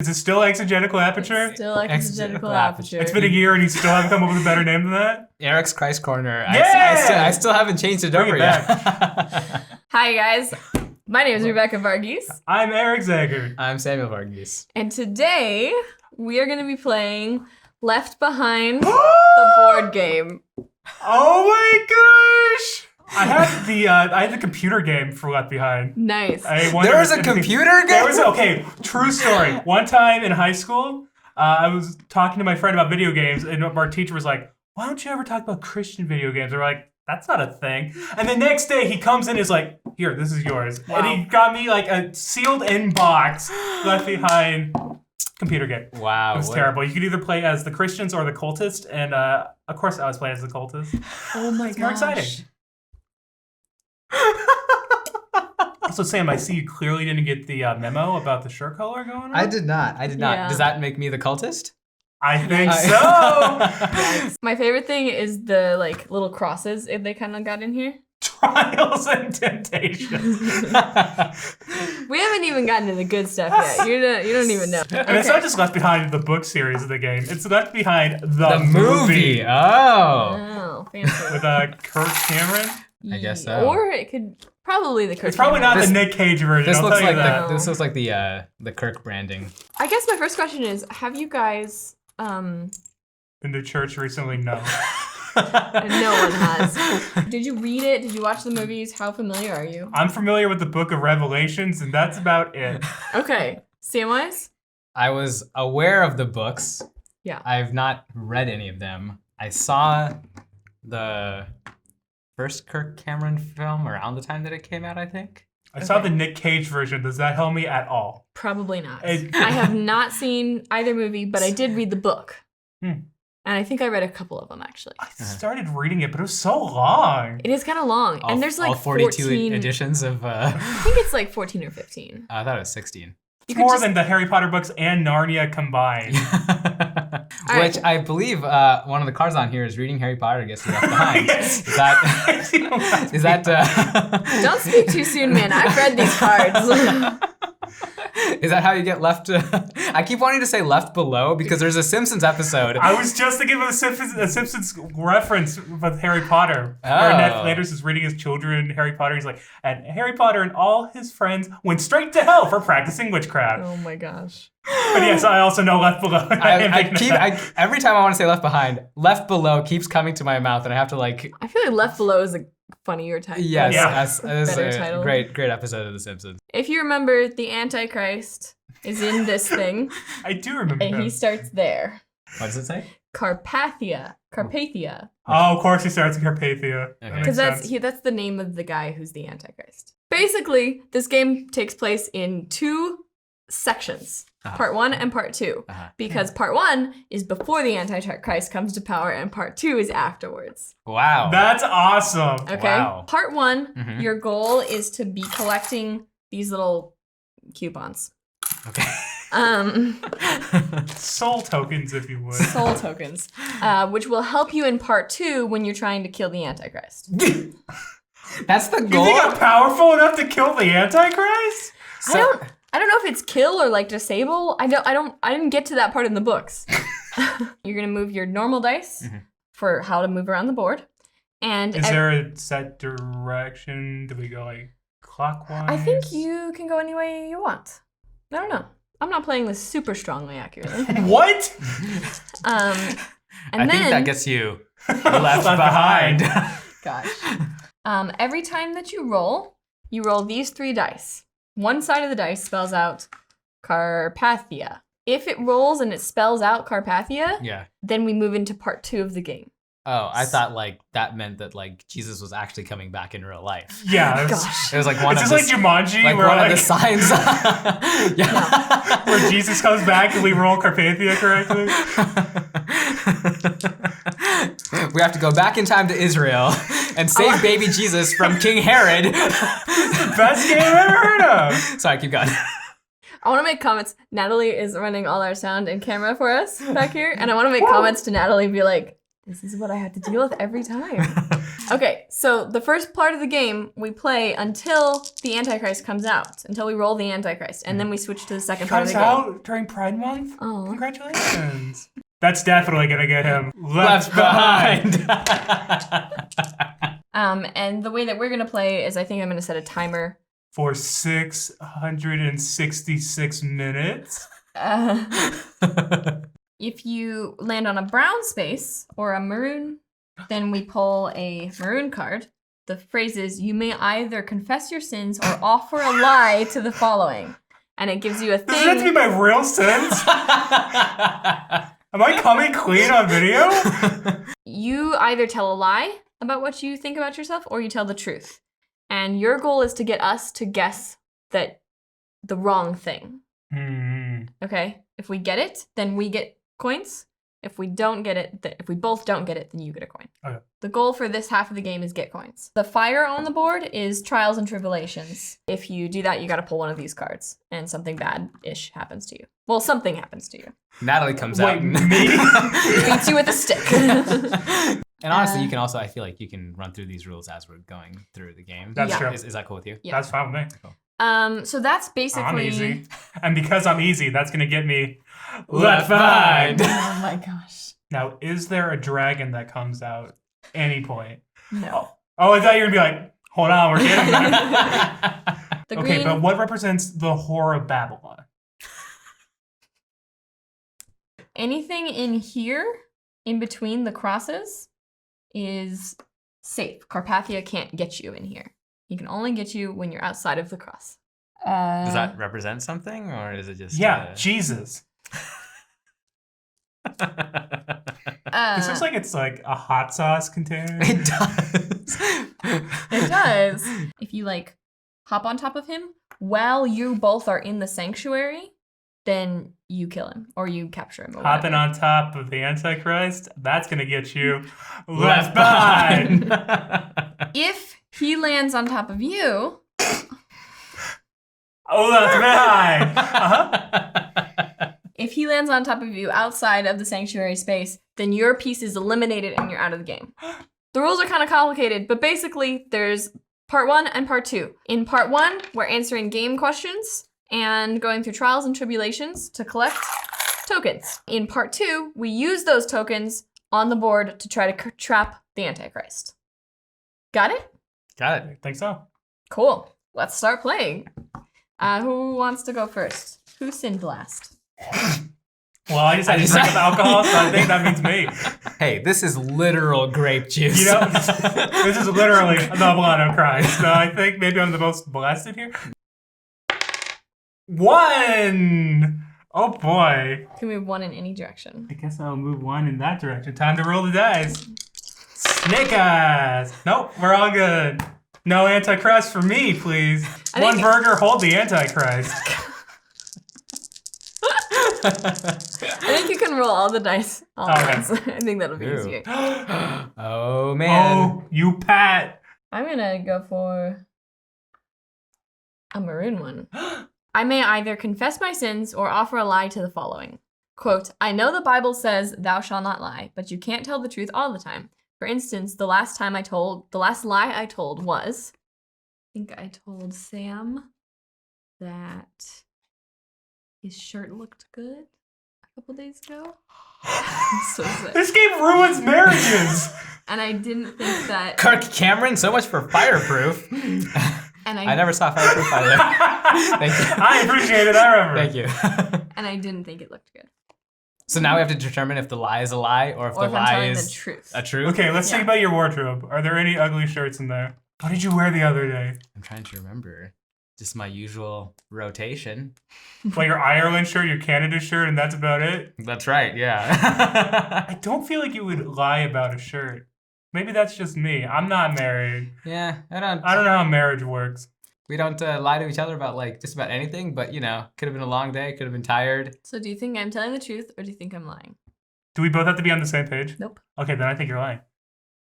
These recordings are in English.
Is it still exegetical aperture? It's still exegetical aperture. It's been a year and you still haven't come up with a better name than that? Eric's Christ Corner. Yeah! I still haven't changed it over yet. Hi guys, my name is Rebecca Varghese. I'm Eric Zager. I'm Samuel Varghese. And today we are going to be playing Left Behind, the board game. Oh my gosh! I had the computer game for Left Behind. Nice. There was a computer game? Okay, true story. One time in high school, I was talking to my friend about video games, and our teacher was like, why don't you ever talk about Christian video games? We're like, that's not a thing. And the next day he comes in and is like, here, this is yours. Wow. And he got me like a sealed in box Left Behind computer game. Wow. It was terrible. You could either play as the Christians or the cultist, and of course I was playing as the cultist. Oh my gosh. More exciting. So Sam, I see you clearly didn't get the memo about the shirt color going on. I did not. Yeah. Does that make me the cultist? I think so. Yes. My favorite thing is the like little crosses they kind of got in here. Trials and temptations. We haven't even gotten to the good stuff yet. You don't even know. And it's not just Left Behind the book series of the game. It's Left Behind the movie. Oh. Oh, fancy. With Kirk Cameron. I guess so. Or it could probably the Kirk. It's probably not the Nick Cage version. This looks like that. the Kirk branding. I guess my first question is: have you guys in the church recently? No. No one has. Did you read it? Did you watch the movies? How familiar are you? I'm familiar with the Book of Revelations, and that's about it. Okay, Samwise? I was aware of the books. Yeah. I've not read any of them. I saw the first Kirk Cameron film around the time that it came out, I think. I saw the Nick Cage version. Does that help me at all? Probably not. I have not seen either movie, but I did read the book. And I think I read a couple of them, actually. I started reading it, but it was so long. It is kind of long. And there's like all 42 14 editions of... I think it's like 14 or 15. I thought it was 16. It's more than the Harry Potter books and Narnia combined. Which I believe one of the cards on here is reading Harry Potter gets left behind. Yes. Is that Don't speak too soon, man. I've read these cards. Is that how you get left? I keep wanting to say left below because there's a Simpsons episode. I was just thinking of a Simpsons reference with Harry Potter. Oh. Where Ned Flanders is reading his children Harry Potter. He's like, and Harry Potter and all his friends went straight to hell for practicing witchcraft. Oh my gosh. But yes, I also know Left Below. Every time I want to say left behind, left below keeps coming to my mouth and I have to like... I feel like Left Below is a funnier title. Yes, that's better a title. great episode of The Simpsons. If you remember, the Antichrist is in this thing. I do remember And he starts there. What does it say? Carpathia. Oh, of course he starts in Carpathia. Because that's the name of the guy who's the Antichrist. Basically, this game takes place in two sections. Part 1 and Part 2. Because Part 1 is before the Antichrist comes to power and Part 2 is afterwards. Wow. That's awesome. Okay. Wow. Part 1, your goal is to be collecting these little coupons. Okay. Soul tokens, if you would. Soul tokens. Which will help you in Part 2 when you're trying to kill the Antichrist. That's the goal? You think I'm powerful enough to kill the Antichrist? I don't know if it's kill or like disable. I didn't get to that part in the books. You're gonna move your normal dice for how to move around the board. And is there a set direction? Do we go like clockwise? I think you can go any way you want. I don't know. I'm not playing this super strongly accurately. What? I think that gets you left behind. Gosh. Every time that you roll these 3 dice. One side of the dice spells out Carpathia. If it rolls and it spells out Carpathia, then we move into Part 2 of the game. Oh, I thought like that meant that like Jesus was actually coming back in real life. Yeah. Gosh. It was like one of the... Is this like Jumanji? Like where one of the signs. Where Jesus comes back and we roll Carpathia correctly? We have to go back in time to Israel and save baby Jesus from King Herod. This is the best game I've ever heard of. Sorry, keep going. I want to make comments. Natalie is running all our sound and camera for us back here. And I want to make comments to Natalie and be like, this is what I have to deal with every time. Okay, so the first part of the game we play until the Antichrist comes out, until we roll the Antichrist, and then we switch to the second part of the game. Comes out during Pride Month? Oh. Congratulations. That's definitely gonna get him Left behind. And the way that we're gonna play is I think I'm gonna set a timer. For 666 minutes. If you land on a brown space or a maroon, then we pull a maroon card. The phrase is, you may either confess your sins or offer a lie to the following. And it gives you a thing. Does that have to be my real sins? Am I coming clean on video? You either tell a lie about what you think about yourself or you tell the truth. And your goal is to get us to guess that the wrong thing. Okay? If we get it, then we get coins. If we don't get it, if we both don't get it, then you get a coin. Okay. The goal for this half of the game is get coins. The fire on the board is trials and tribulations. If you do that, you gotta pull one of these cards, and something bad-ish happens to you. Well, something happens to you. Natalie comes out and me? Beats you with a stick. And honestly, you can also, I feel like you can run through these rules as we're going through the game. That's Yeah. true. Is that cool with you? Yeah. That's fine with me. Cool. So that's basically... I'm easy. And because I'm easy, that's gonna get me Left behind. Oh my gosh. Now, is there a dragon that comes out any point? No. Oh, I thought you were gonna be like, hold on, we're getting there. The Okay, green... but what represents the whore of Babylon? Anything in here, in between the crosses, is safe. Carpathia can't get you in here. He can only get you when you're outside of the cross. Does that represent something, or is it just... Yeah, Jesus. This looks like it's like a hot sauce container. It does. It does. If you like hop on top of him while you both are in the sanctuary, then you kill him or you capture him. Or Hopping whatever. on top of the Antichrist, that's gonna get you left behind. If he lands on top of you, Oh, left behind. if he lands on top of you outside of the sanctuary space, then your piece is eliminated and you're out of the game. The rules are kind of complicated, but basically there's part 1 and part 2. In part 1, we're answering game questions and going through trials and tribulations to collect tokens. In part 2, we use those tokens on the board to try to trap the Antichrist. Got it? Got it. I think so. Cool. Let's start playing. Who wants to go first? Who sinned last? Well, I just had to drink up alcohol, so I think that means me. Hey, this is literal grape juice. You know, this is literally the blood of Christ. So I think maybe I'm the most blessed here. 1! Oh boy. Can we move one in any direction? I guess I'll move 1 in that direction. Time to roll the dice. Snake eyes. Nope, we're all good. No Antichrist for me, please. One burger, hold the Antichrist. I think you can roll all the dice all at once. I think that'll be Ew. easier. Oh, man. Oh, you Pat. I'm gonna go for a maroon one. I may either confess my sins or offer a lie to the following. Quote, I know the Bible says thou shalt not lie, but you can't tell the truth all the time. For instance, the last lie I told was, I think I told Sam that his shirt looked good a couple days ago. I'm so sick. This game ruins marriages. And I didn't think that. Kirk Cameron, so much for fireproof. And I never saw fireproof either. Thank you. I appreciate it. I remember. Thank you. And I didn't think it looked good. So now we have to determine if the lie is a lie or if Or the if I'm lie telling is the truth. a truth. Okay, let's think Yeah. about your wardrobe. Are there any ugly shirts in there? What did you wear the other day? I'm trying to remember. Just my usual rotation. Well, your Ireland shirt, your Canada shirt, and that's about it? That's right, yeah. I don't feel like you would lie about a shirt. Maybe that's just me. I'm not married. Yeah, I don't know how marriage works. We don't lie to each other about like just about anything, but you know, could have been a long day, could have been tired. So do you think I'm telling the truth or do you think I'm lying? Do we both have to be on the same page? Nope. Okay, then I think you're lying.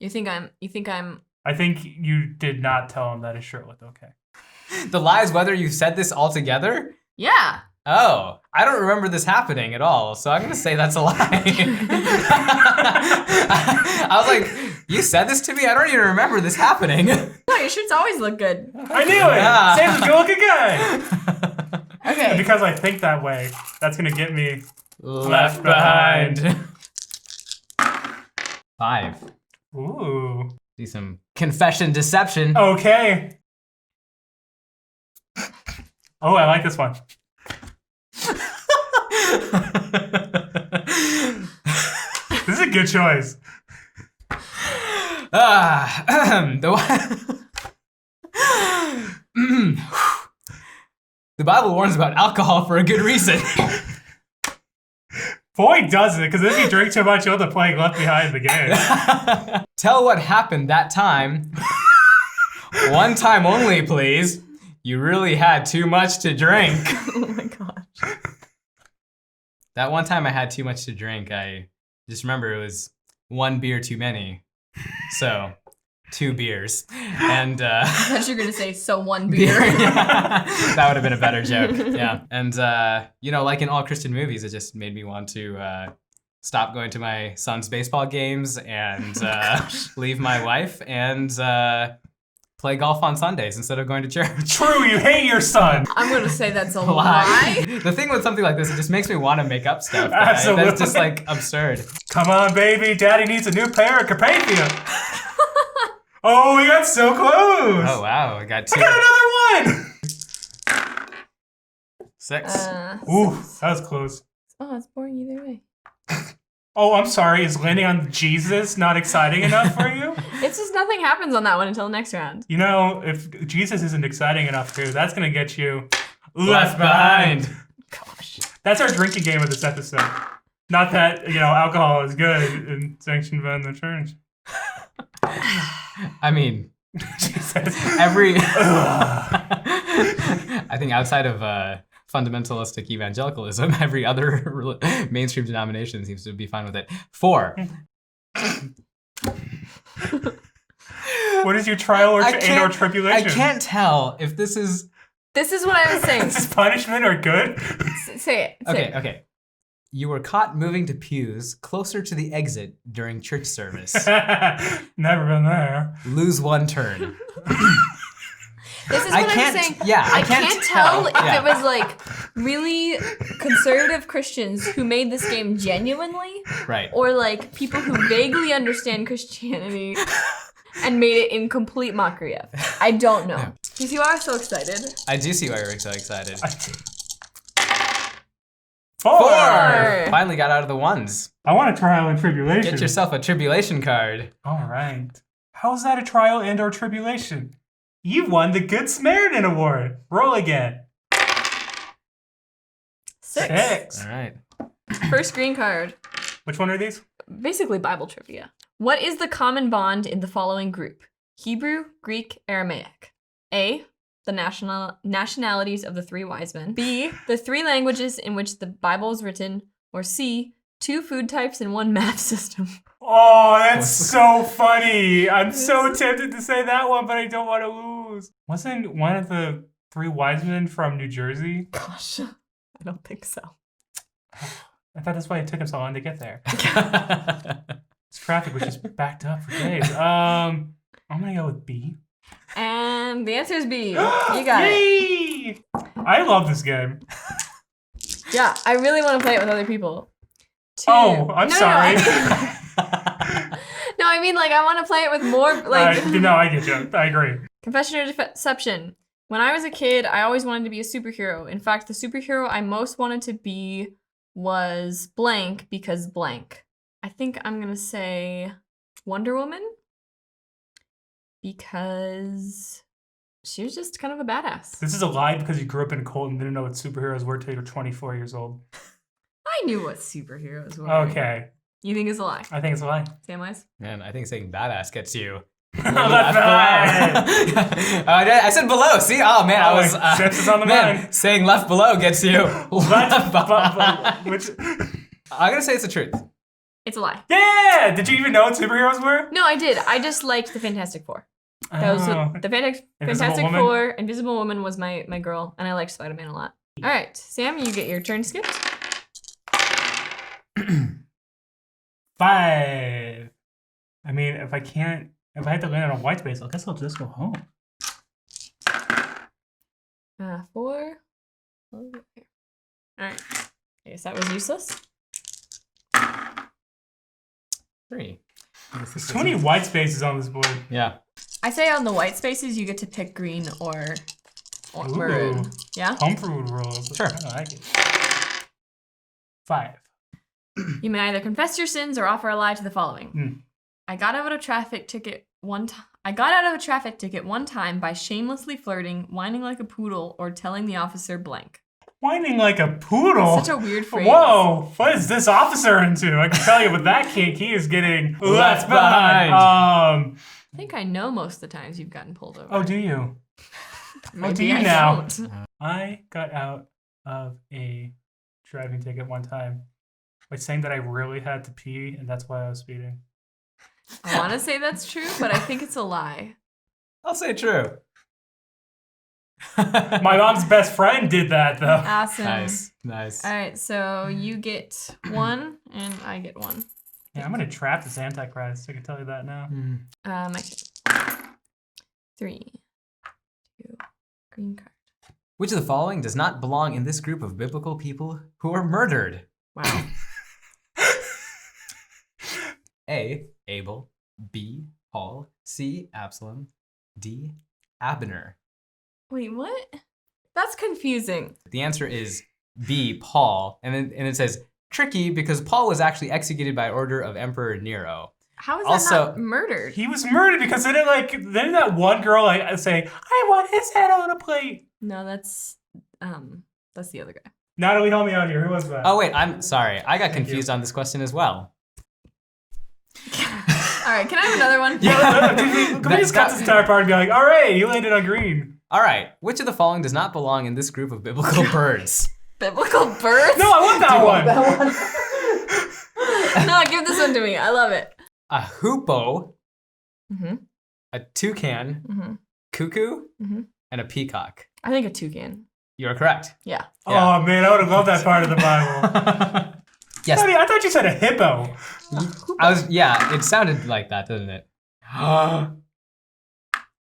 You think I'm I think you did not tell him that his shirt looked okay. The lie is whether you said this all together. Yeah. Oh, I don't remember this happening at all, so I'm gonna say that's a lie. I was like, you said this to me? I don't even remember this happening. No, your shirts always look good. I knew it! Yeah. Sam's a good-looking guy! Okay. And because I think that way, that's gonna get me Left behind. 5. Ooh. Do some confession deception. Okay. Oh, I like this one. This is a good choice. The Bible warns about alcohol for a good reason. Boy, does it, because if you drink too much, you'll end up playing Left Behind in the game. Tell what happened that time. One time only, please. You really had too much to drink. Oh my gosh. That one time I had too much to drink, I just remember it was 1 beer too many. So, 2 beers. And I thought you were gonna say, so 1 beer. Yeah. That would have been a better joke. Yeah. And like in all Christian movies, it just made me want to stop going to my son's baseball games and leave my wife and play golf on Sundays instead of going to church. True, you hate your son. I'm gonna say that's a lie. The thing with something like this, it just makes me want to make up stuff. Right? Absolutely. That's just like absurd. Come on, baby. Daddy needs a new pair of Carpathia. Oh, we got so close. Oh wow, I got 2. I got another one. 6. Ooh, that was close. Oh, it's boring either way. Oh, I'm sorry. Is landing on Jesus not exciting enough for you? It's just nothing happens on that one until the next round. You know, if Jesus isn't exciting enough for you, that's going to get you Left behind. Gosh. That's our drinking game of this episode. Not that, alcohol is good and sanctioned by the church. I mean, Jesus. I think outside of fundamentalistic evangelicalism, every other mainstream denomination seems to be fine with it. 4. What is your trial or tribulation? I can't tell if this is... This is what I was saying. Is this punishment or good? Say it. Okay. You were caught moving to pews closer to the exit during church service. Never been there. Lose 1 turn. This is what I'm saying. Yeah, I can't tell if Yeah. it was like really conservative Christians who made this game genuinely, Right. or like people who vaguely understand Christianity and made it in complete mockery of. I don't know. Because you are so excited. I do see why you're so excited. 4. Finally got out of the ones. I want a trial and tribulation. Get yourself a tribulation card. All right. How is that a trial and or tribulation? You won the Good Samaritan Award. Roll again. 6. All right. First green card. Which one are these? Basically Bible trivia. What is the common bond in the following group? Hebrew, Greek, Aramaic. A, the nationalities of the 3 wise men. B, the 3 languages in which the Bible is written. Or C, 2 food types and 1 math system. Oh, that's so funny. I'm so tempted to say that one, but I don't want to lose. Wasn't one of the 3 wise men from New Jersey? Gosh, I don't think so. I thought that's why it took him so long to get there. This traffic was just backed up for days. I'm gonna go with B. And the answer is B. You got it. Yay! I love this game. Yeah, I really want to play it with other people. 2. Oh, I'm sorry. No, I mean, like, I want to play it with more, like... No, I get you. I agree. Confession or deception. When I was a kid, I always wanted to be a superhero. In fact, the superhero I most wanted to be was blank because blank. I think I'm going to say Wonder Woman because she was just kind of a badass. This is a lie because you grew up in a cult and didn't know what superheroes were until you were 24 years old. I knew what superheroes were. Okay. You think it's a lie? I think it's a lie. Samwise? Man, I think saying badass gets you. Left behind. I said below. See? Oh man, I was. Simpsons on the mind. Saying left below gets you. Left behind. Which? I'm gonna say it's the truth. It's a lie. Yeah! Did you even know what superheroes were? No, I did. I just liked the Fantastic Four. That was the Fantastic Woman? Four. Invisible Woman was my girl, and I liked Spider-Man a lot. All right, Sam, you get your turn skipped. 5. I mean, if I had to land on a white space, I guess I'll just go home. 4. All right. I guess that was useless. 3. There's too many white spaces on this board. Yeah. I say on the white spaces, you get to pick green or maroon. Yeah? Home food rules. Sure. I like it. 5. You may either confess your sins or offer a lie to the following. I got out of a traffic ticket one time by shamelessly flirting, whining like a poodle, or telling the officer blank. Whining like a poodle? Such a weird phrase. Whoa, what is this officer into? I can tell you with that kink, he is getting left behind. I think I know most of the times you've gotten pulled over. Oh, do you? Maybe do you I now? don't. I got out of a driving ticket one time by saying that I really had to pee, and that's why I was speeding. I want to say that's true, but I think it's a lie. I'll say true. My mom's best friend did that, though. Awesome. Nice. All right, so you get 1, and I get 1. Yeah, I'm gonna trap this Antichrist. I can tell you that now. My turn. 3, 2, green card. Which of the following does not belong in this group of biblical people who are murdered? Wow. A. Abel. B. Paul. C. Absalom. D. Abner. Wait, what? That's confusing. The answer is B. Paul, and it says tricky because Paul was actually executed by order of Emperor Nero. How is Also- that not murdered? He was murdered because didn't that one girl say, "I want his head on a plate"? No, that's the other guy. Natalie, help me out here. Who was that? Oh wait, I'm sorry. I got Thank confused you. on this question as well. All right, can I have another one? Can we just cut this entire part and be like, all right, you landed on green. All right, which of the following does not belong in this group of biblical birds? Biblical birds? No, I want that one. No, give this one to me. I love it. A hoopoe, Mm-hmm. a toucan, Mm-hmm. cuckoo, Mm-hmm. and a peacock. I think a toucan. You are correct. Yeah. Yeah. Oh man, I would have loved that part of the Bible. Yes. I thought you said a hippo. Yeah, it sounded like that, didn't it?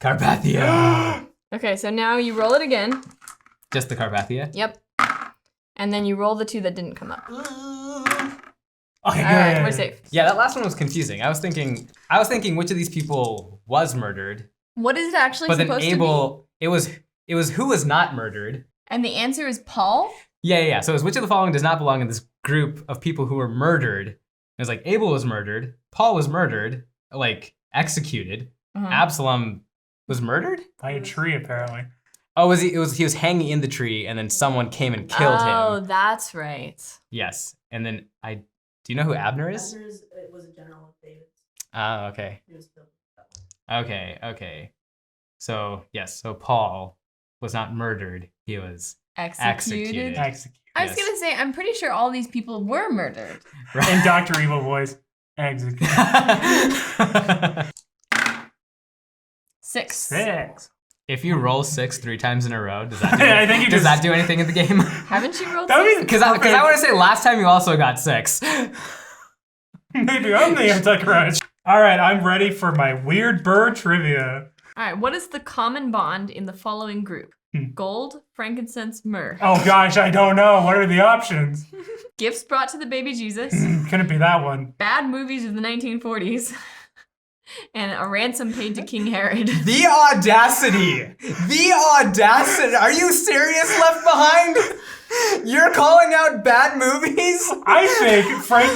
Carpathia. Okay, so now you roll it again. Just the Carpathia? Yep. And then you roll the 2 that didn't come up. Okay, All right, we're safe. Yeah, that last one was confusing. I was thinking which of these people was murdered. What is it actually But then supposed Abel, it was who was not murdered. to be? And the answer is Paul? Yeah. So it was which of the following does not belong in this group of people who were murdered. It was like Abel was murdered, Paul was murdered, like executed. Uh-huh. Absalom was murdered? by a tree apparently. Oh, he was hanging in the tree and then someone came and killed Oh, him. that's right. Yes. And then do you know who Abner is? It was a general of David's. Oh, okay. He was killed. That one. Okay. So, yes, so Paul was not murdered. He was Executed. Execute. I was Yes. going to say, I'm pretty sure all these people were murdered. In Dr. Evil voice. Execute. 6. If you roll 6 3 times in a row, does that I think you does just- that do anything in the game? Haven't you rolled That would 6? be- Because I want to say last time you also got 6. Maybe I'm the Antichrist. All right, I'm ready for my weird bird trivia. All right, what is the common bond in the following group? Gold, frankincense, myrrh. Oh gosh, I don't know. What are the options? Gifts brought to the baby Jesus. Couldn't be that one. Bad movies of the 1940s. And a ransom paid to King Herod. The audacity! The audacity! Are you serious, Left Behind? You're calling out bad movies? I think Frank.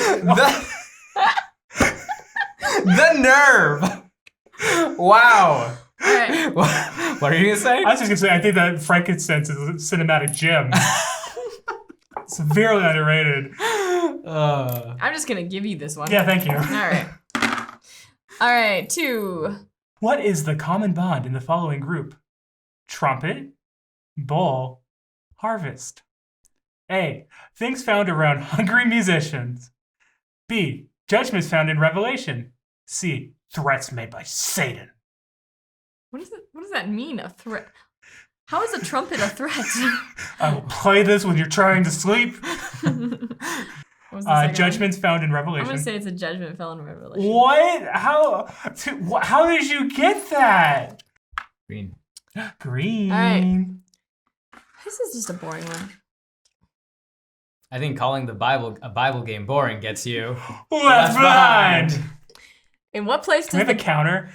The nerve! Wow. All right. What are you gonna say? I was just gonna say I think that frankincense is a cinematic gem. Severely underrated. I'm just going to give you this one. Yeah, thank you. All right, 2. What is the common bond in the following group? Trumpet, bowl, harvest. A. Things found around hungry musicians. B. Judgments found in Revelation. C. Threats made by Satan. What does that mean, a threat? How is a trumpet a threat? I will play this when you're trying to sleep. What was the second one? Judgments found in I'm Revelation. gonna say it's a judgment fell in Revelation. What? How did you get that? Green. Green. All right. This is just a boring one. I think calling the Bible a Bible game boring gets you Left behind. In what place Can we does have a counter?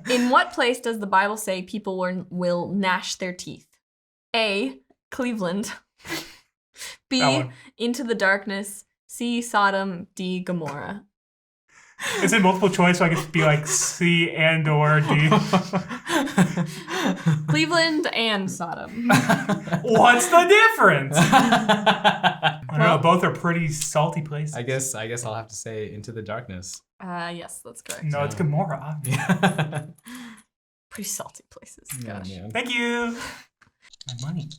In what place does the Bible say people will gnash their teeth? A. Cleveland. B. Into the darkness. C. Sodom. D. Gomorrah. Is it multiple choice so I could be like C and or D? Cleveland and Sodom. What's the difference? I don't know. Both are pretty salty places. I guess I'll have to say Into the Darkness. Yes, that's correct. No, it's Gomorrah. Pretty salty places. Gosh. Yeah. Thank you. My money.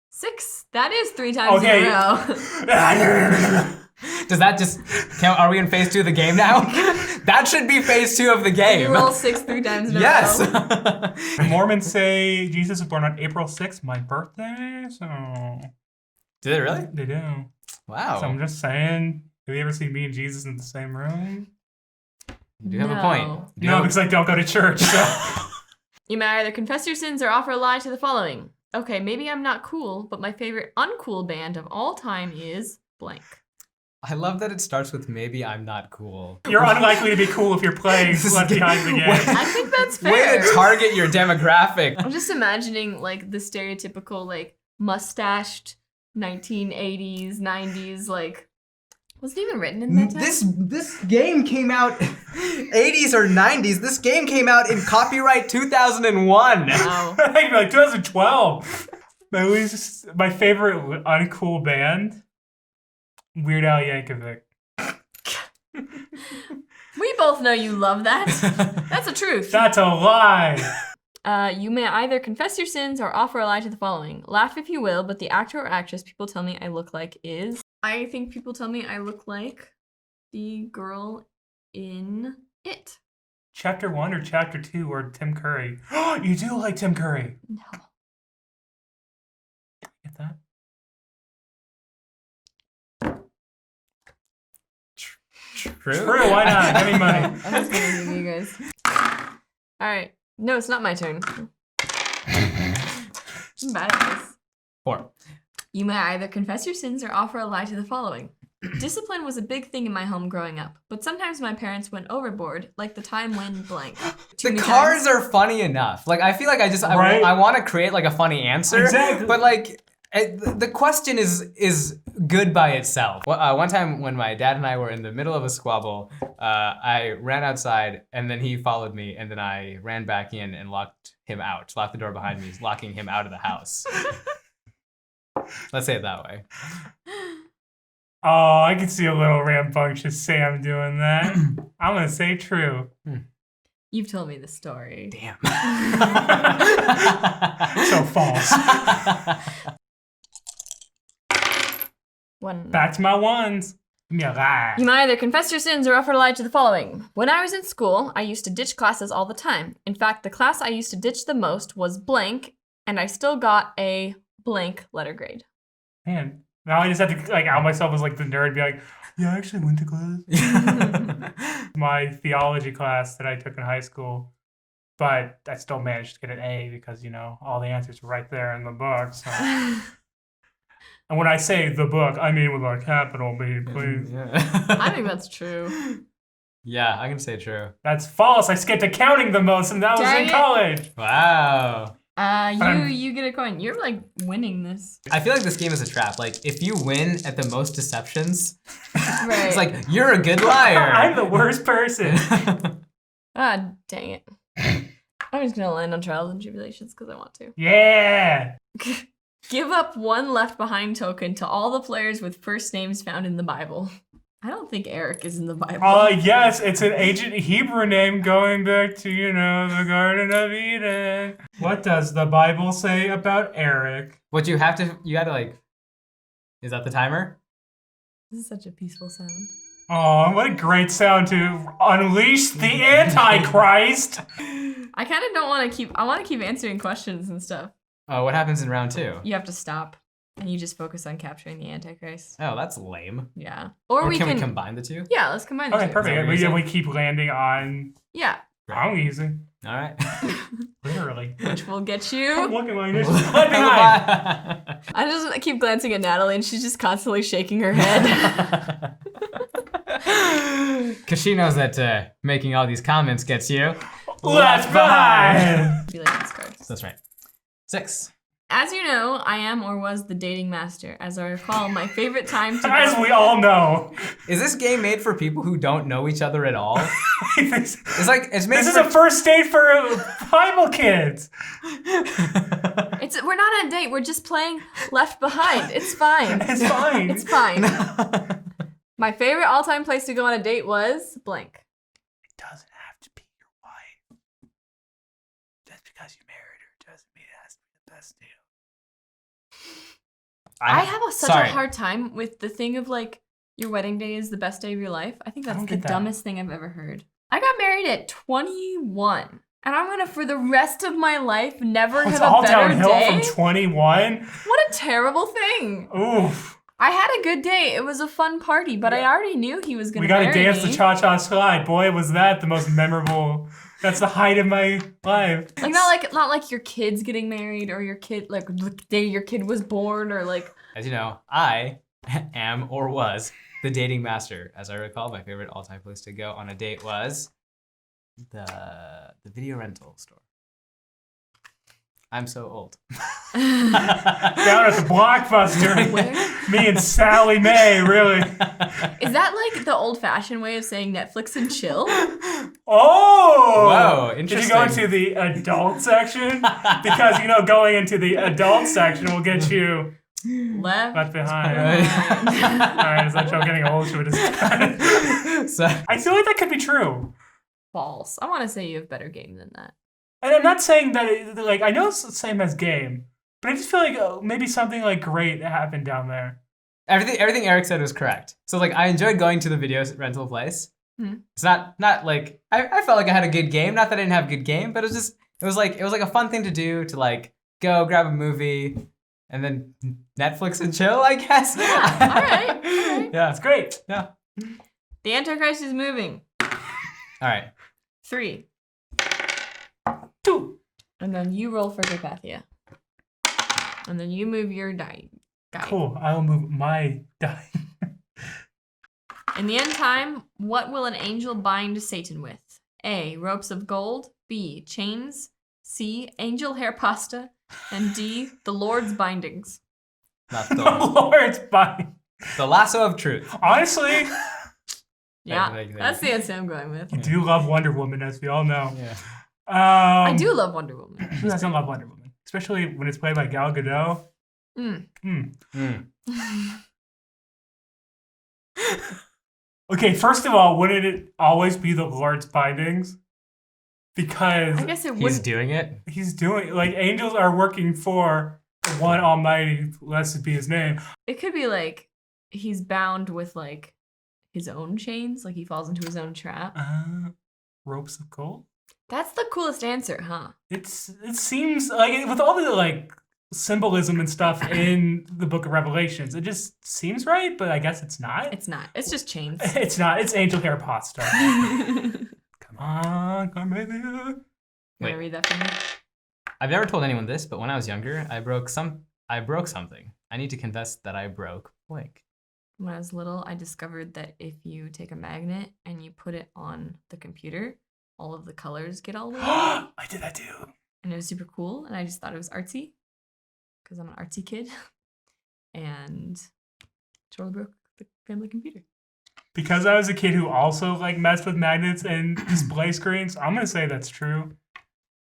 6. That is 3 times in a row. Does that just count? Are we in phase 2 of the game now? That should be phase 2 of the game. You roll 6 3 times in a row. Yes. Mormons say Jesus was born on April 6th, my birthday. So Did it really? they do. Wow. So I'm just saying. Have you ever seen me and Jesus in the same room? You do have a point. You do No, have a- because I don't go to church. So. You may either confess your sins or offer a lie to the following. Okay, maybe I'm not cool, but my favorite uncool band of all time is blank. I love that it starts with maybe I'm not cool. You're unlikely to be cool if you're playing Left Behind the Game. I think that's fair. Way to target your demographic. I'm just imagining like the stereotypical like mustached 1980s, 90s like wasn't even written in that time. This game came out 80s or 90s. This game came out in copyright 2001. Wow. I think like 2012. My favorite uncool band, Weird Al Yankovic. We both know you love that. That's the truth. That's a lie. You may either confess your sins or offer a lie to the following. Laugh if you will, but the actor or actress people tell me I look like is... I think people tell me I look like the girl in It. Chapter 1 or Chapter 2 or Tim Curry? You do like Tim Curry. No. Get that? True, why not? Give me money. I'm just gonna give you guys. Alright. No, it's not my turn. I'm bad at this. 4. You may either confess your sins or offer a lie to the following. Discipline was a big thing in my home growing up, but sometimes my parents went overboard, like the time when blank. The cars are funny enough. Like, I feel like Right? I want to create like a funny answer. Exactly. But like, the question is good by itself. One time when my dad and I were in the middle of a squabble, I ran outside and then he followed me and then I ran back in and locked the door behind me, locking him out of the house. Let's say it that way. Oh, I can see a little rambunctious Sam doing that. I'm going to say true. You've told me the story. Damn. So false. One. Back to my ones. Give me a lie. You may either confess your sins or offer a lie to the following. When I was in school, I used to ditch classes all the time. In fact, the class I used to ditch the most was blank, and I still got a blank letter grade. Man, now I just have to like out myself as like the nerd and be like, yeah, I actually went to class. My theology class that I took in high school, but I still managed to get an A because, you know, all the answers were right there in the book. So. And when I say the book, I mean with a capital B, please. I think that's true. Yeah, I'm gonna say true. That's false. I skipped accounting the most, and that was Dang in it. college. Wow. You get a coin. You're like winning this. I feel like this game is a trap. Like, if you win at the most deceptions, Right. it's like, you're a good liar. I'm the worst person. Ah, dang it. I'm just gonna land on trials and tribulations because I want to. Yeah. Give up one left behind token to all the players with first names found in the Bible. I don't think Eric is in the Bible. Yes, it's an ancient Hebrew name going back to, you know, the Garden of Eden. What does the Bible say about Eric? What you gotta like, is that the timer? This is such a peaceful sound. Oh, what a great sound to unleash the Antichrist. I kind of don't want to keep. I want to keep answering questions and stuff. Oh, what happens in round 2? You have to stop, and you just focus on capturing the Antichrist. Oh, that's lame. Yeah. Or can we combine the two? Yeah, let's combine the Okay, two. perfect. We keep landing on Yeah. wrong easy. All right. Literally. Which will get I'm you. looking like this. Left behind. I just keep glancing at Natalie, and she's just constantly shaking her head. Because she knows that making all these comments gets you Left behind. Be like these cards. That's right. 6. As you know, I am or was the dating master. As I recall, my favorite time to As we all know. Is this game made for people who don't know each other at all? this It's made is for... a first date for Bible kids. We're not on a date. We're just playing Left Behind. It's fine. It's fine. It's fine. My favorite all-time place to go on a date was blank. It doesn't have to be your wife. Just because you married her doesn't mean it has to be the best deal. I have such a hard time with the thing of like your wedding day is the best day of your life. I think that's the dumbest thing I've ever heard. I got married at 21, and I'm gonna for the rest of my life never have a better day. It's all downhill from 21. What a terrible thing! Oof. I had a good day. It was a fun party, but I already knew he was gonna. We gotta marry dance me. the cha-cha slide. Boy, was that the most memorable. That's the height of my life. Like not like your kid's getting married or your kid like the day your kid was born or like. As you know, I am or was the dating master. As I recall, my favorite all-time place to go on a date was the video rental store. I'm so old. Down at the Blockbuster. Where? Me and Sally Mae, really. Is that like the old-fashioned way of saying Netflix and chill? Oh! Whoa, Did interesting. you go into the adult section? Because, going into the adult section will get you left behind. Alright, is that show getting old? Should we just... So, I feel like that could be true. False. I want to say you have better game than that. And I'm not saying that, I know it's the same as game, but I just feel like maybe something, great happened down there. everything Eric said was correct. So, I enjoyed going to the video rental place. It's not like, I felt like I had a good game. Not that I didn't have a good game, but it was like a fun thing to do to, go grab a movie and then Netflix and chill, I guess. Yeah, all right. Yeah, It's great. Yeah. The Antichrist is moving. All right. 3. 2. And then you roll for Carpathia. And then you move your die. Cool. I will move my die. In the end time, what will an angel bind Satan with? A. Ropes of gold. B. Chains. C. Angel hair pasta. And D. The Lord's bindings. Not The the Lord's bind. the lasso of truth. Honestly, Yeah, Thank you. that's the answer I'm going with. I do love Wonder Woman, as we all know. Yeah. I do love Wonder Woman. Who doesn't love Wonder Woman? Especially when it's played by Gal Gadot. Okay, first of all, wouldn't it always be the Lord's bindings? Because I guess it He's would. doing it. he's doing, angels are working for the one almighty, blessed be his name. It could be like he's bound with like his own chains, like he falls into his own trap. Ropes of gold? That's the coolest answer, huh? It seems with all the symbolism and stuff in the Book of Revelations, it just seems right, but I guess it's not. It's not. It's just chains. It's not. It's angel hair pasta. Come on, Carmela. You Wait. wanna read that for me? I've never told anyone this, but when I was younger, I broke something. I need to confess that I broke blank. When I was little, I discovered that if you take a magnet and you put it on the computer, all of the colors get all the way. I did that too. And it was super cool, and I just thought it was artsy because I'm an artsy kid, and totally broke the family computer. Because I was a kid who also messed with magnets and display screens, I'm gonna say that's true.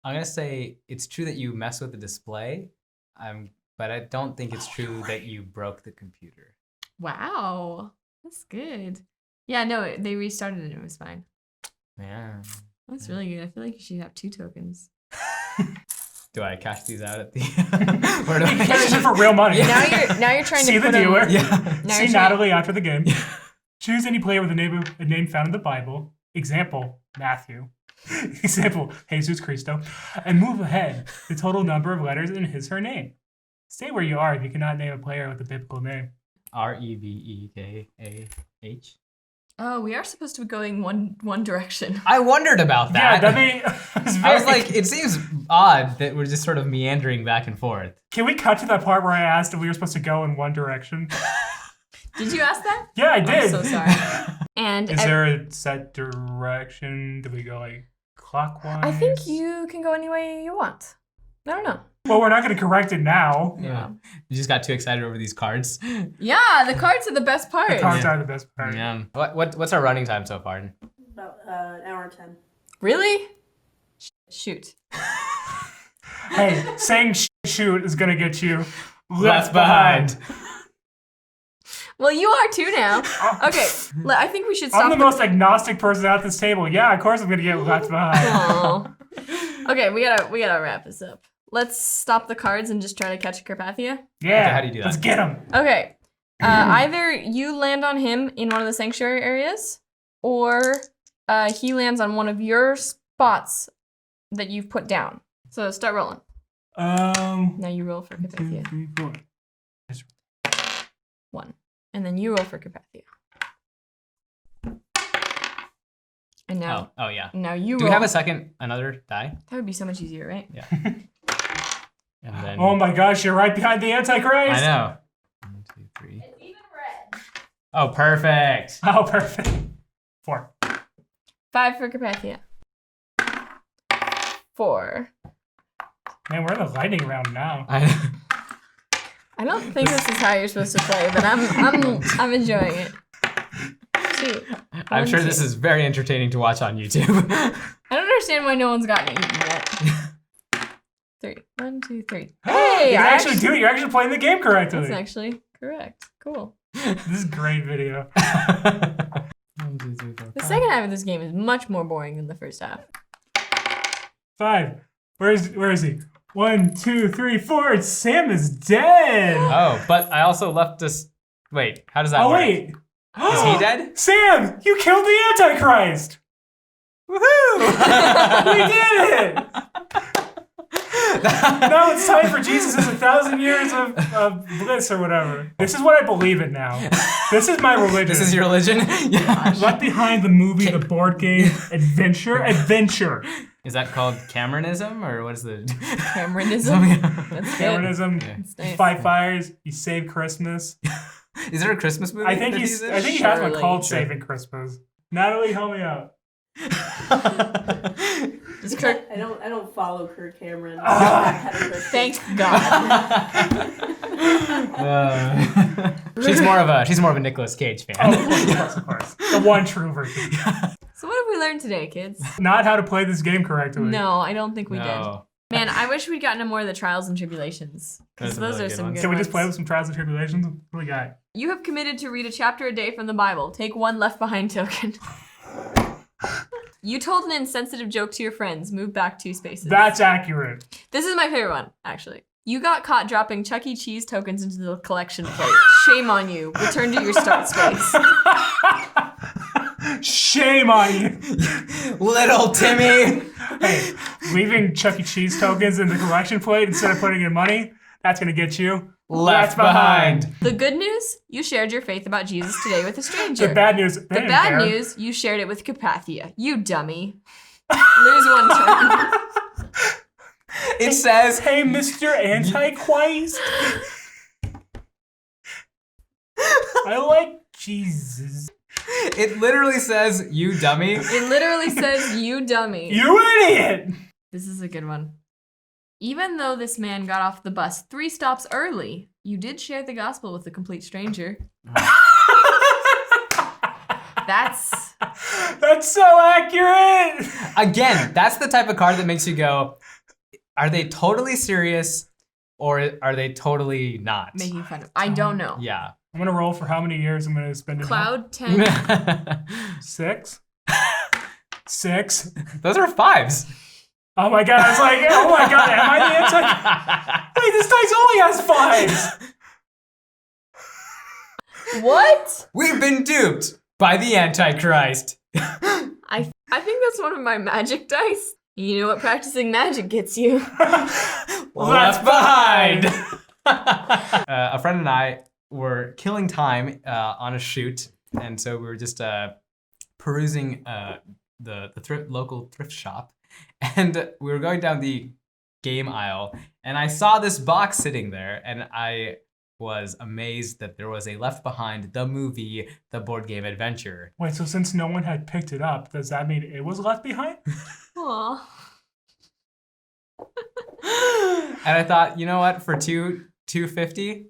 I'm gonna say it's true that you mess with the display, but I don't think it's true that you broke the computer. Wow, that's good. Yeah, no, they restarted it and it was fine. Yeah. That's really good. I feel like you should have 2 tokens. Do I cash these out at the? Where do I Cash it for real money. Now you're trying See to the put 'em- dealer. Yeah. Now See you're trying- Natalie after the game. Choose any player with a name found in the Bible. Example, Matthew. Example, Jesus Cristo. And move ahead the total number of letters in his/her name. Stay where you are if you cannot name a player with a biblical name. REVEKAH. Oh, we are supposed to be going one direction. I wondered about that. Yeah, that'd be... I was like, it seems odd that we're just sort of meandering back and forth. Can we cut to that part where I asked if we were supposed to go in one direction? Did you ask that? Yeah, I did. I'm so sorry. And Is there a set direction? Do we go like clockwise? I think you can go any way you want. I don't know. Well, we're not going to correct it now. Yeah. You just got too excited over these cards. Yeah, the cards are the best part. The cards are the best part. Yeah. What's our running time so far? About an hour and 10. Really? Shoot. Hey, saying shoot is going to get you Left behind. Well, you are too now. Okay, I think we should stop. I'm the most agnostic person at this table. Yeah, of course I'm going to get left behind. Aw. Okay, we gotta wrap this up. Let's stop the cards and just try to catch Carpathia. Yeah, Okay, how do you do that? Let's get him. Okay. Either you land on him in one of the sanctuary areas, or he lands on one of your spots that you've put down. So start rolling. Now you roll for 1, 2, Carpathia. 3, 4. 1. And then you roll for Carpathia. And now, Oh yeah. now you roll. Do we have another die? That would be so much easier, right? Yeah. And then. Oh my gosh, you're right behind the Antichrist. I know. 1, 2, 3. It's even red. Oh, perfect. Oh, perfect. 4. 5 for Carpathia. 4. Man, we're in the lightning round now. I don't think this is how you're supposed to play, but I'm enjoying it. 2. I'm 1, sure 2. this is very entertaining to watch on YouTube. I don't understand why no one's gotten it yet. 3. 1, 2, 3. Hey, You can I actually do it. You're actually playing the game correctly. That's actually correct. Cool. This is a great video. 1, 2, 3, 4, The 5. second half of this game is much more boring than the first half. 5. Where is he? 1, 2, 3, 4. Sam is dead. Oh, but I also left this. Wait, how does that Oh work? wait. Is he dead? Sam, you killed the Antichrist. Woohoo! We did it. Now it's time for Jesus' 1,000 years of bliss or whatever. This is what I believe in now. This is my religion. This is your religion? Yeah. Left Behind, the movie, the board game, Adventure. Is that called Cameronism or what is the Cameronism. That's good. Cameronism. That's nice. You fight fires. You save Christmas. Is there a Christmas movie? I think that he he's in? has one Surely. called Saving Christmas. Natalie, help me out. Does Kirk? I don't follow Kirk Cameron. Thank God. She's more of a Nicolas Cage fan. Oh, of course. The one true version. So what have we learned today, kids? Not how to play this game correctly. No, I don't think we did. No. Man, I wish we'd gotten to more of the trials and tribulations. Those Because are those really are good some ones. good Can we ones. just play with some trials and tribulations? What do we got? You have committed to read a chapter a day from the Bible. Take 1 Left Behind token. You told an insensitive joke to your friends. Move back 2 spaces. That's accurate. This is my favorite one, actually. You got caught dropping Chuck E. Cheese tokens into the collection plate. Shame on you. Return to your start space. Shame on you. Little Timmy. Hey, leaving Chuck E. Cheese tokens in the collection plate instead of putting in money, that's going to get you Left behind. The good news, you shared your faith about Jesus today with a stranger. The bad news. The bad news, you shared it with Carpathia. You dummy. Lose 1 turn. It says, Hey, Mr. Antichrist. I like Jesus. it literally says, you dummy. It literally says, you dummy. You idiot. This is a good one. Even though this man got off the bus 3 stops early, you did share the gospel with a complete stranger. That's so accurate. Again, that's the type of card that makes you go, are they totally serious or are they totally not? making fun of. I don't know. Yeah. I'm going to roll for how many years I'm going to spend in Cloud 10. 6? 6? Those are 5s. Oh my god, I was like, oh my god, am I the Antichrist? Wait, this dice only has 5s. What? We've been duped by the Antichrist. I I think that's one of my magic dice. You know what practicing magic gets you. Left behind. A friend and I were killing time on a shoot, and so we were just perusing the local thrift shop, and we were going down the game aisle, and I saw this box sitting there, and I was amazed that there was a Left Behind, the movie, the board game adventure. Wait, so since no one had picked it up, does that mean it was left behind? Aw. And I thought, you know what, for $250,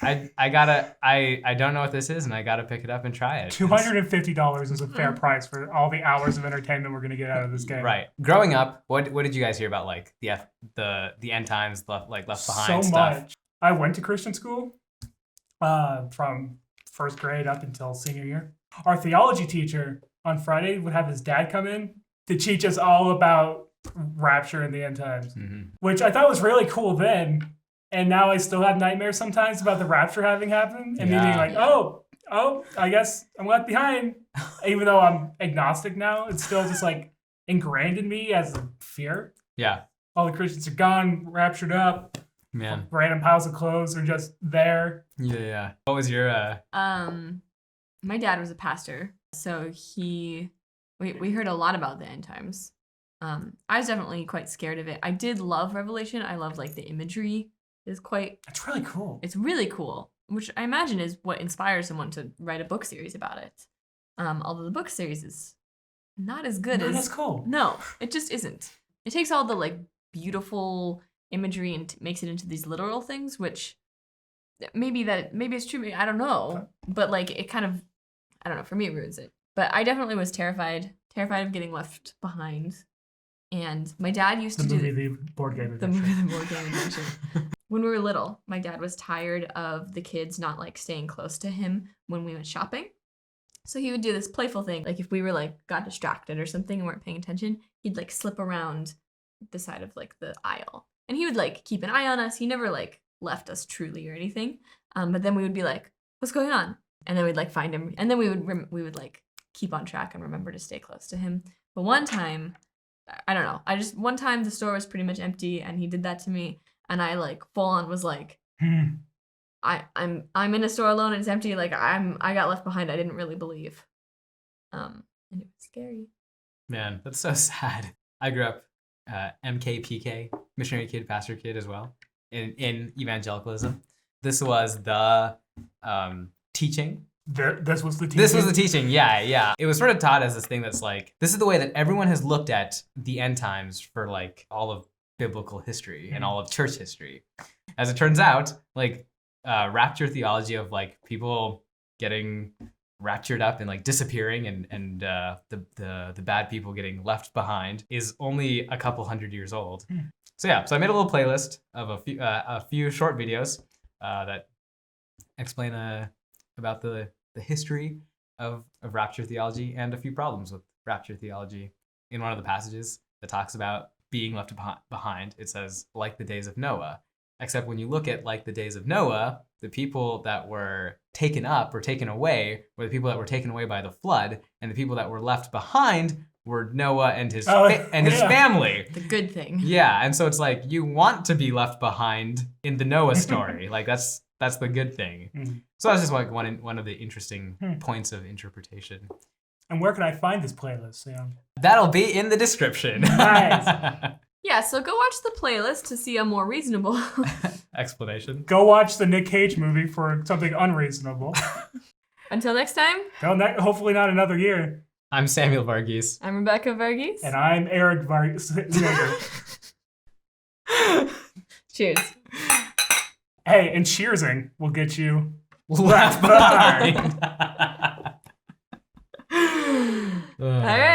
I don't know what this is, and I gotta pick it up and try it. $250 is a fair price for all the hours of entertainment we're gonna get out of this game. Right. Growing up, what did you guys hear about like the end times, Left Behind So stuff? much. I went to Christian school from first grade up until senior year. Our theology teacher on Friday would have his dad come in to teach us all about Rapture and the end times, which I thought was really cool then. And now I still have nightmares sometimes about the rapture having happened and me being like, oh, I guess I'm left behind. Even though I'm agnostic now, it's still just like ingrained in me as a fear. Yeah. All the Christians are gone, raptured up. Man. Random piles of clothes are just there. What was your My dad was a pastor, so we heard a lot about the end times. I was definitely quite scared of it. I did love Revelation. I love like the imagery. It's really cool. It's really cool, which I imagine is what inspires someone to write a book series about it. Although the book series is not as good as... Not as cool. No, it just isn't. It takes all the like beautiful imagery and makes it into these literal things, which maybe it's true. Maybe, I don't know, but like it kind of, I don't know. For me, it ruins it. But I definitely was terrified of getting left behind. And my dad used to do the board game adventure. The movie, the board game adventure. When we were little, my dad was tired of the kids not like staying close to him when we went shopping. So he would do this playful thing. Like if we were like got distracted or something and weren't paying attention, he'd like slip around the side of like the aisle. And he would like keep an eye on us. He never like left us truly or anything. But then we would be like, what's going on? And then we'd like find him. And then we would like keep on track and remember to stay close to him. But one time, I don't know. One time the store was pretty much empty and he did that to me. And I like full on was like, I'm in a store alone and it's empty. Like I got left behind. I didn't really believe. And it was scary. Man, that's so sad. I grew up MKPK, missionary kid, pastor kid as well, in evangelicalism. This was the teaching. This was the teaching? This was the teaching, yeah. It was sort of taught as this thing that's like, this is the way that everyone has looked at the end times for like all of biblical history and all of church history. As it turns out, like rapture theology of like people getting raptured up and like disappearing and the bad people getting left behind is only a couple hundred years old. So I made a little playlist of a few short videos that explain about the history of rapture theology and a few problems with rapture theology. In one of the passages that talks about being left behind, it says, like the days of Noah. Except when you look at like the days of Noah, the people that were taken up or taken away were the people that were taken away by the flood, and the people that were left behind were Noah and his family. The good thing. Yeah, and so it's like you want to be left behind in the Noah story. Like that's the good thing. So that's just like one of the interesting points of interpretation. And where can I find this playlist, Sam? That'll be in the description. Nice. Yeah, so go watch the playlist to see a more reasonable explanation. Go watch the Nick Cage movie for something unreasonable. Until next time. Hopefully not another year. I'm Samuel Varghese. I'm Rebecca Varghese. And I'm Eric Varghese. Cheers. Hey, and cheersing will get you left behind. All right.